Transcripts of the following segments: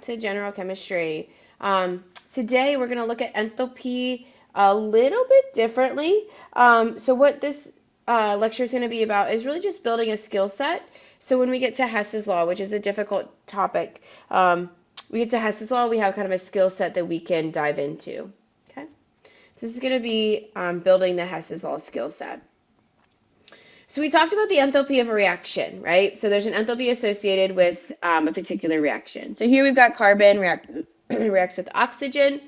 To general chemistry. Today we're going to look at enthalpy a little bit differently. So what this lecture is going to be about is really just building a skill set. So when we get to Hess's Law, which is a difficult topic, we get to Hess's Law, we have kind of a skill set that we can dive into. Okay, so this is going to be building the Hess's Law skill set. So we talked about the enthalpy of a reaction, right? So there's an enthalpy associated with a particular reaction. So here we've got carbon reacts with oxygen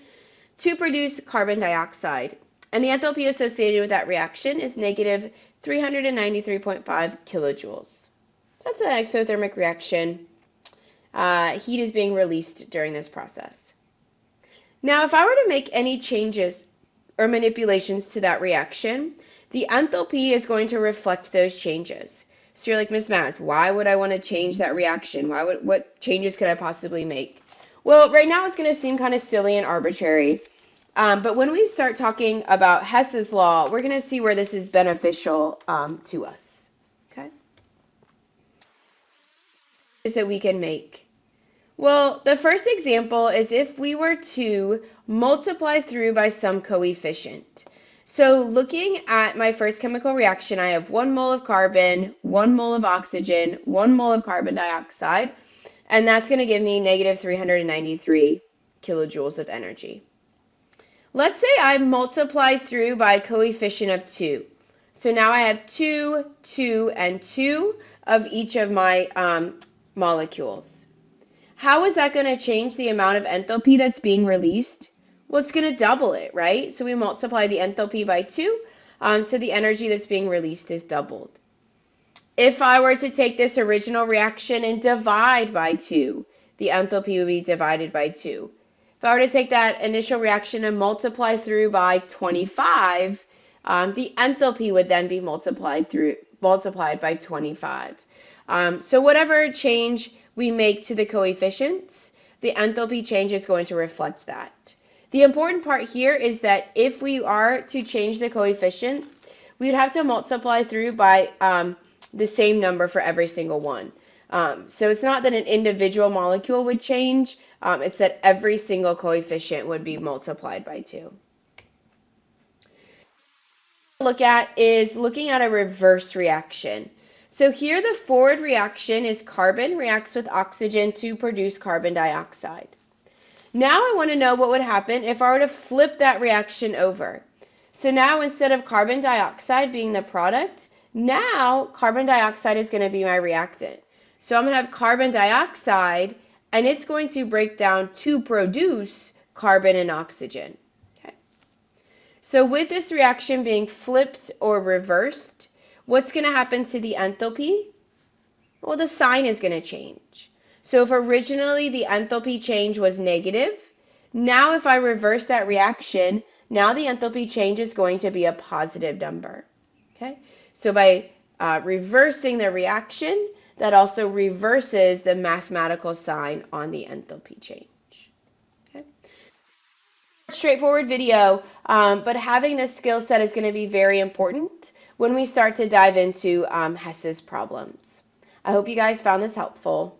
to produce carbon dioxide. And the enthalpy associated with that reaction is negative 393.5 kilojoules. So that's an exothermic reaction. Heat is being released during this process. Now, if I were to make any changes or manipulations to that reaction, the enthalpy is going to reflect those changes. So you're like, Ms. Maz, why would I want to change that reaction? What changes could I possibly make? Well, right now it's going to seem kind of silly and arbitrary. But when we start talking about Hess's Law, we're going to see where this is beneficial to us. Okay? Is that we can make. Well, the first example is if we were to multiply through by some coefficient. So looking at my first chemical reaction, I have 1 mole of carbon, 1 mole of oxygen, 1 mole of carbon dioxide, and that's going to give me negative 393 kilojoules of energy. Let's say I multiply through by a coefficient of 2. So now I have 2, 2, and 2 of each of my molecules. How is that going to change the amount of enthalpy that's being released? Well, it's going to double it, right? So we multiply the enthalpy by 2, so the energy that's being released is doubled. If I were to take this original reaction and divide by 2, the enthalpy would be divided by 2. If I were to take that initial reaction and multiply through by 25, the enthalpy would then be multiplied by 25. So whatever change we make to the coefficients, the enthalpy change is going to reflect that. The important part here is that if we are to change the coefficient, we'd have to multiply through by the same number for every single one. So it's not that an individual molecule would change, it's that every single coefficient would be multiplied by 2. Look at is looking at a reverse reaction. So here the forward reaction is carbon reacts with oxygen to produce carbon dioxide. Now I want to know what would happen if I were to flip that reaction over. So now instead of carbon dioxide being the product, now carbon dioxide is going to be my reactant. So I'm going to have carbon dioxide, and it's going to break down to produce carbon and oxygen. Okay. So with this reaction being flipped or reversed, what's going to happen to the enthalpy? Well, the sign is going to change. So if originally the enthalpy change was negative, now if I reverse that reaction, now the enthalpy change is going to be a positive number. Okay? So by reversing the reaction, that also reverses the mathematical sign on the enthalpy change. Okay? Straightforward video, but having this skill set is going to be very important when we start to dive into Hess's problems. I hope you guys found this helpful.